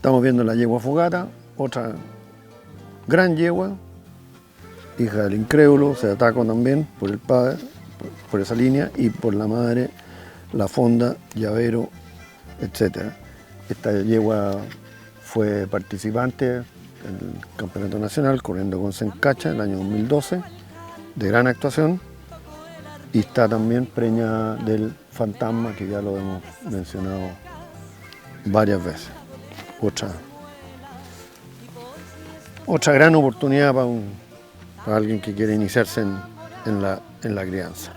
Estamos viendo la yegua Fogata, otra gran yegua, hija del incrédulo, se atacó también por el padre, por esa línea, y por la madre, la Fonda, Llavero, etc. Esta yegua fue participante del Campeonato Nacional, corriendo con Sencacha en el año 2012, de gran actuación, y está también preñada del Fantasma, que ya lo hemos mencionado varias veces. Otra gran oportunidad para alguien que quiere iniciarse en la crianza.